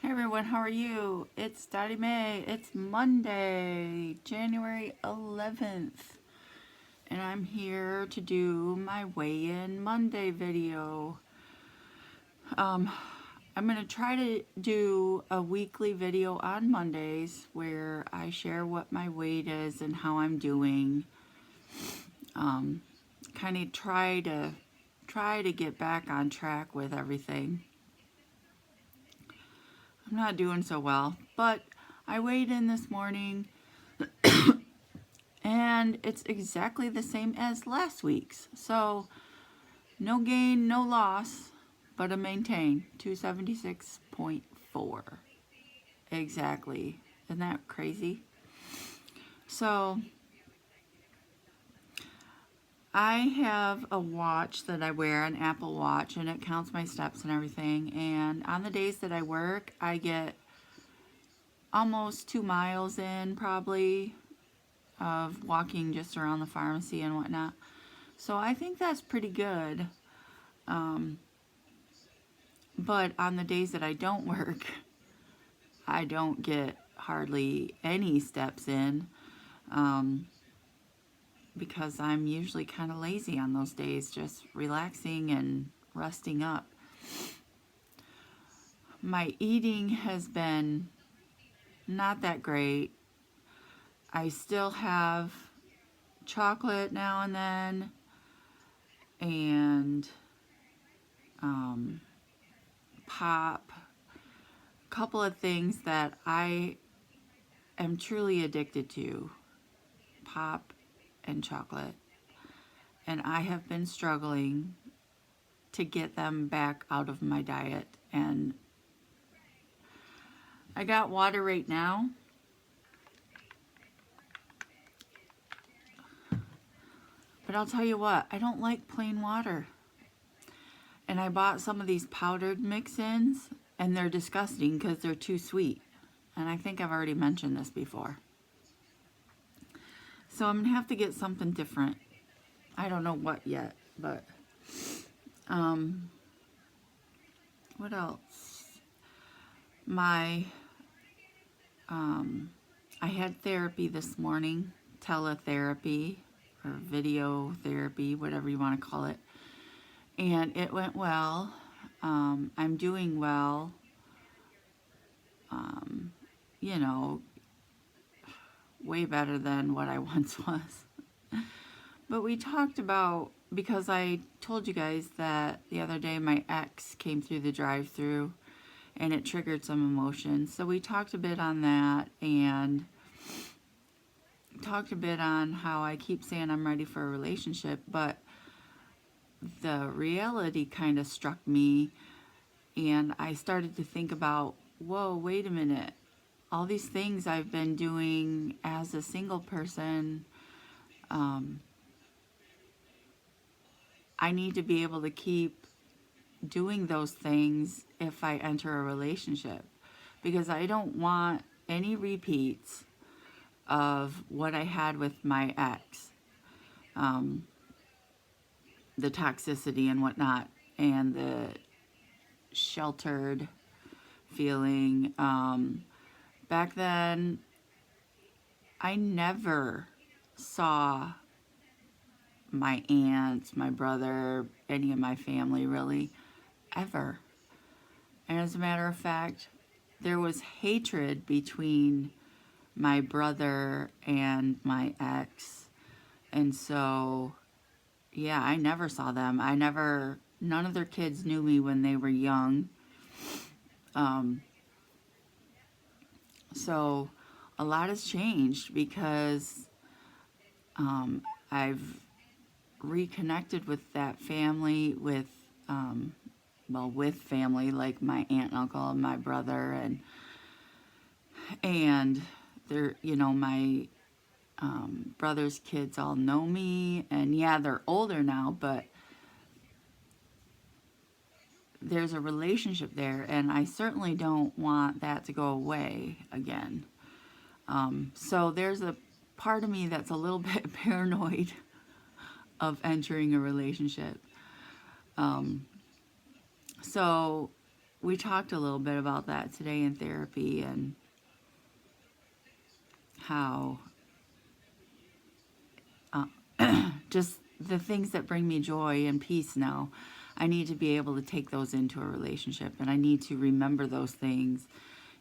Hey everyone, how are you? It's Dottie Mae. It's Monday, January 11th, and I'm here to do my weigh-in Monday video. Um, I'm going to try to do a weekly video on Mondays where I share what my weight is and how I'm doing. Um, kind of try to get back on track with everything. I'm not doing so well, but I weighed in this morning and it's exactly the same as last week's. So no gain, no loss, but a maintain, 276.4. Exactly. Isn't that crazy? So I have a watch that I wear, an Apple Watch, and it counts my steps and everything. And on the days that I work, I get almost 2 miles in probably of walking just around the pharmacy and whatnot. So I think that's pretty good. But on the days that I don't work, I don't get hardly any steps in because I'm usually kind of lazy on those days, just relaxing and resting up. My eating has been not that great. I still have chocolate now and then, and pop. A couple of things that I am truly addicted to, pop and chocolate. And I have been struggling to get them back out of my diet. And I got water right now. But I'll tell you what, I don't like plain water. And I bought some of these powdered mix-ins, and they're disgusting because they're too sweet. And I think I've already mentioned this before. So I'm going to have to get something different. I don't know what yet, but what else? I had therapy this morning, teletherapy or video therapy, whatever you want to call it. And it went well. I'm doing well. You know, way better than what I once was. But we talked about, because I told you guys that the other day my ex came through the drive-thru and it triggered some emotions. So we talked a bit on that and talked a bit on how I keep saying I'm ready for a relationship, but the reality kind of struck me and I started to think about, whoa, wait a minute. All these things I've been doing as a single person, I need to be able to keep doing those things if I enter a relationship, because I don't want any repeats of what I had with my ex, the toxicity and whatnot, and the sheltered feeling. Back then, I never saw my aunts, my brother, any of my family really, ever. And as a matter of fact, there was hatred between my brother and my ex. And so, yeah, I never saw them. None of their kids knew me when they were young. So a lot has changed because I've reconnected with that family, with family like my aunt and uncle and my brother, and they're, my brother's kids all know me, and yeah, they're older now, but there's a relationship there, and I certainly don't want that to go away again. So there's a part of me that's a little bit paranoid of entering a relationship. So we talked a little bit about that today in therapy, and how just the things that bring me joy and peace now, I need to be able to take those into a relationship, and I need to remember those things,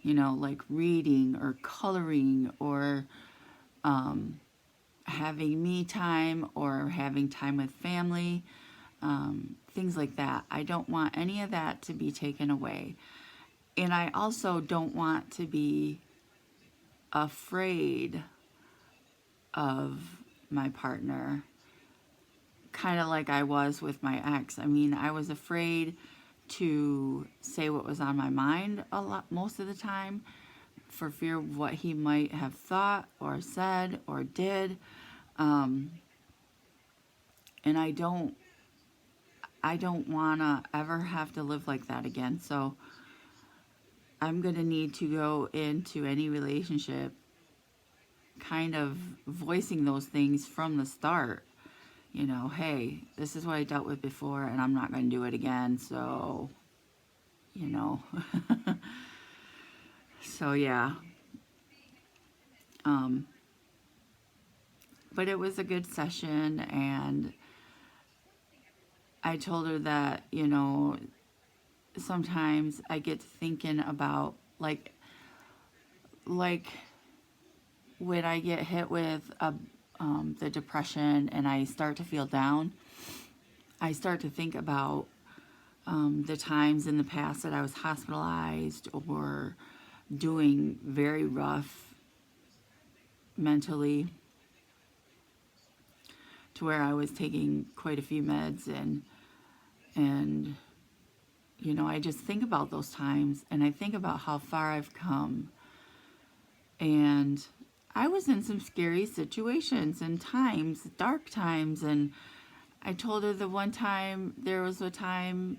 like reading or coloring, or having me time, or having time with family, things like that. I don't want any of that to be taken away. And I also don't want to be afraid of my partner, kind of like I was with my ex. I mean, I was afraid to say what was on my mind a lot, most of the time, for fear of what he might have thought or said or did. And I don't want to ever have to live like that again. So I'm going to need to go into any relationship kind of voicing those things from the start. Hey, this is what I dealt with before, and I'm not going to do it again. So, so yeah. But it was a good session, and I told her that, sometimes I get to thinking about, like when I get hit with the depression and I start to feel down, I start to think about the times in the past that I was hospitalized or doing very rough mentally, to where I was taking quite a few meds, and I just think about those times, and I think about how far I've come. And I was in some scary situations and times, dark times, and I told her there was a time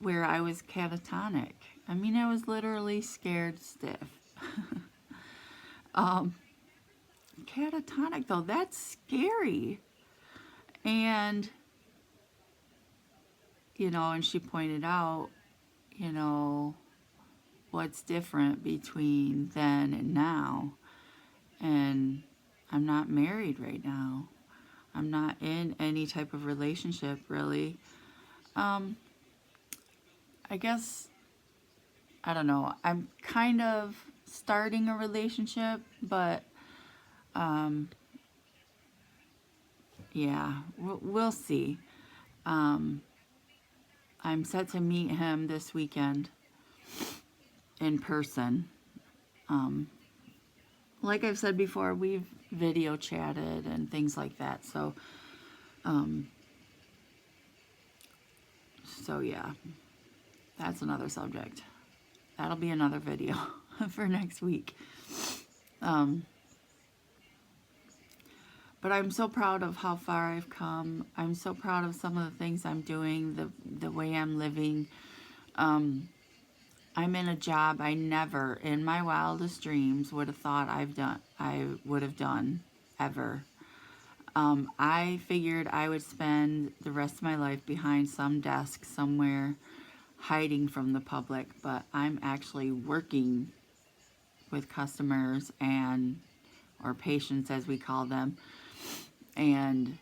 where I was catatonic. I mean, I was literally scared stiff. Catatonic, though, that's scary. And, and she pointed out, what's different between then and now. And I'm not married right now. I'm not in any type of relationship, really. I guess, I don't know. I'm kind of starting a relationship, but yeah, we'll see. I'm set to meet him this weekend in person. Like I've said before, we've video chatted and things like that. So yeah, that's another subject. That'll be another video for next week. But I'm so proud of how far I've come. I'm so proud of some of the things I'm doing, the way I'm living. I'm in a job I never, in my wildest dreams, would have thought I would have done, ever. I figured I would spend the rest of my life behind some desk somewhere, hiding from the public, but I'm actually working with customers or patients, as we call them, and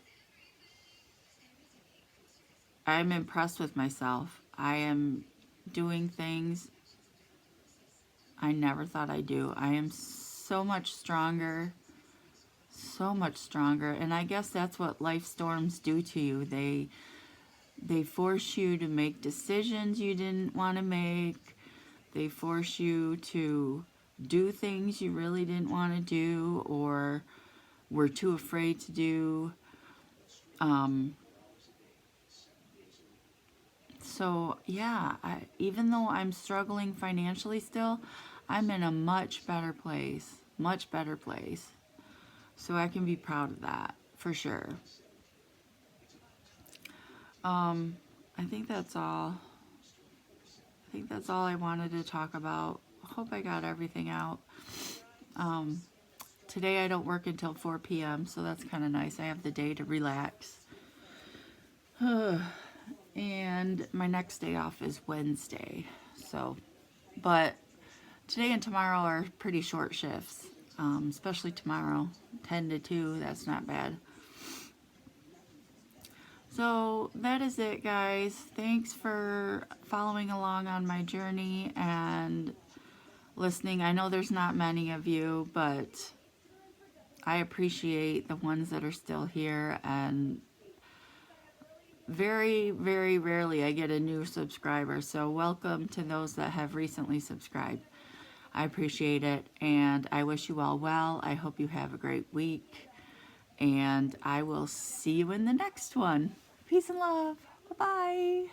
I'm impressed with myself. I am doing things I never thought I'd do. I am so much stronger, and I guess that's what life storms do to you. They force you to make decisions you didn't want to make. They force you to do things you really didn't want to do or were too afraid to do. So yeah, even though I'm struggling financially still, I'm in a much better place. So I can be proud of that, for sure. I think that's all. I wanted to talk about. I hope I got everything out. Today I don't work until 4 p.m., so that's kind of nice. I have the day to relax. And my next day off is Wednesday. So, but today and tomorrow are pretty short shifts, especially tomorrow, 10 to 2. That's not bad. So that is it, guys. Thanks for following along on my journey and listening. I know there's not many of you, but I appreciate the ones that are still here, and very, very rarely I get a new subscriber. So welcome to those that have recently subscribed. I appreciate it, and I wish you all well. I hope you have a great week, and I will see you in the next one. Peace and love. Bye-bye.